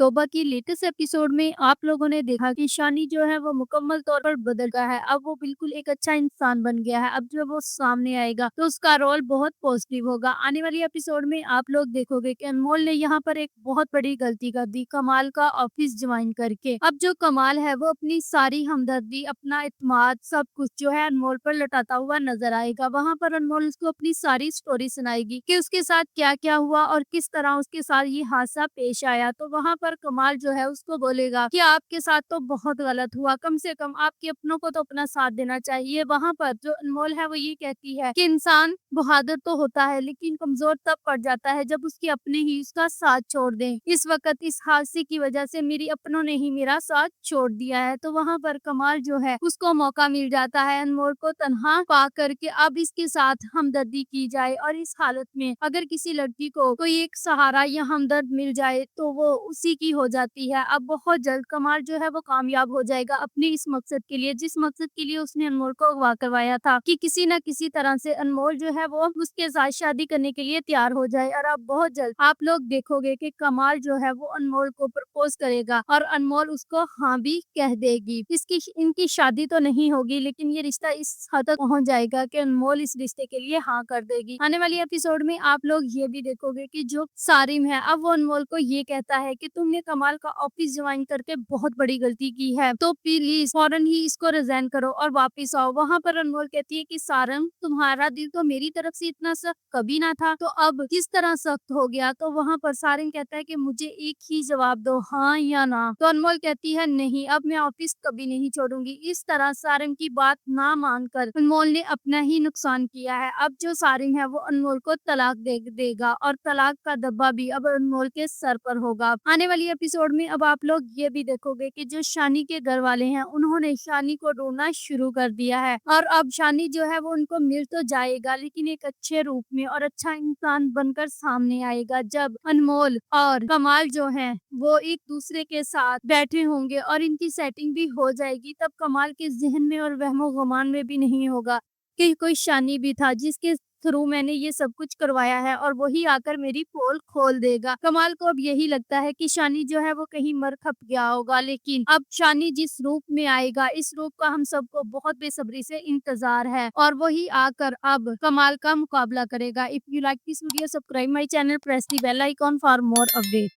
तोबा की latest episode में आप लोगों ने देखा कि शानी जो है वो मुकम्मल तौर पर बदल गया है। अब वो बिल्कुल एक अच्छा इंसान बन गया है। अब जब वो सामने आएगा तो उसका रोल बहुत पॉजिटिव होगा। आने वाली एपिसोड में आप लोग देखोगे कि अनमोल ने यहाँ पर एक बहुत बड़ी गलती कर दी, कमाल का ऑफिस ज्वाइन करके। अब जो कमाल है वो अपनी सारी हमदर्दी, अपना इत्मीनान, सब कुछ जो है अनमोल पर लौटाता हुआ नजर आएगा। वहाँ पर अनमोल उसको अपनी सारी स्टोरी सुनाएगी कि उसके साथ क्या क्या हुआ और किस तरह उसके साथ ये हादसा पेश आया। तो वहाँ पर कमाल जो है उसको बोलेगा कि आपके साथ तो बहुत गलत हुआ, कम से कम आपके अपनों को तो अपना साथ देना चाहिए। वहाँ पर जो अनमोल है वो ये कहती है कि इंसान बहादुर तो होता है लेकिन कमजोर तब पड़ जाता है जब उसके अपने ही उसका साथ छोड़ दें। इस वक्त इस हादसे की वजह से मेरी अपनों ने ही मेरा साथ छोड़ दिया है। तो वहाँ पर कमाल जो है उसको मौका मिल जाता है अनमोल को तन्हा पा करके अब इसके साथ हमदर्दी की जाए। और इस हालत में अगर किसी लड़की को कोई एक सहारा या हमदर्द मिल जाए तो वो उसी की हो जाती है। अब बहुत जल्द कमाल जो है वो कामयाब हो जाएगा अपने इस मकसद के लिए, जिस मकसद के लिए उसने अनमोल को अगवा करवाया था, कि किसी न किसी तरह से अनमोल जो है वो उसके साथ शादी करने के लिए तैयार हो जाए। और अब बहुत जल्द आप लोग देखोगे कि कमाल जो है वो अनमोल को प्रपोज करेगा और अनमोल उसको हाँ भी कह देगी। इसकी इनकी शादी तो नहीं होगी लेकिन ये रिश्ता इस हद तक पहुंच जाएगा कि अनमोल इस रिश्ते के लिए हाँ कर देगी। आने वाली एपिसोड में आप लोग ये भी देखोगे कि जो सारिम है अब वो अनमोल को ये कहता है कि तुमने कमाल का ऑफिस ज्वाइन करके बहुत बड़ी गलती की है, तो प्लीज फौरन ही इसको रिजाइन करो और वापस आओ। वहाँ पर अनमोल कहती है कि सारंग, तुम्हारा दिल तो मेरी तरफ से इतना सख्त कभी ना था, तो अब किस तरह सख्त हो गया। तो वहाँ पर सारंग कहता है कि मुझे एक ही जवाब दो, हाँ या ना। तो अनमोल कहती है नहीं, अब मैं ऑफिस कभी नहीं छोड़ूंगी। इस तरह सारंग की बात ना मानकर अनमोल ने अपना ही नुकसान किया है। अब जो सारंग है वो अनमोल को तलाक दे देगा और तलाक का दब्बा भी अब अनमोल के सर पर होगा। आने वाली एपिसोड में अब आप लोग ये भी देखोगे कि जो शानी के घर वाले हैं उन्होंने शानी को ढूंढना शुरू कर दिया है और अब शानी जो है वो उनको मिल तो जाएगा लेकिन एक अच्छे रूप में और अच्छा इंसान बनकर सामने आएगा जब अनमोल और कमाल जो है वो एक दूसरे के साथ बैठे होंगे और इनकी सेटिंग भी हो जाएगी। तब कमाल के जहन में और वहमो गुमान में भी नहीं होगा कि कोई शानी भी था जिसके थ्रू मैंने ये सब कुछ करवाया है और वही आकर मेरी पोल खोल देगा। कमाल को अब यही लगता है कि शानी जो है वो कहीं मर खप गया होगा, लेकिन अब शानी जिस रूप में आएगा इस रूप का हम सबको बहुत बेसब्री से इंतजार है और वही आकर अब कमाल का मुकाबला करेगा। If you like this video, subscribe my channel, press the bell icon for more update.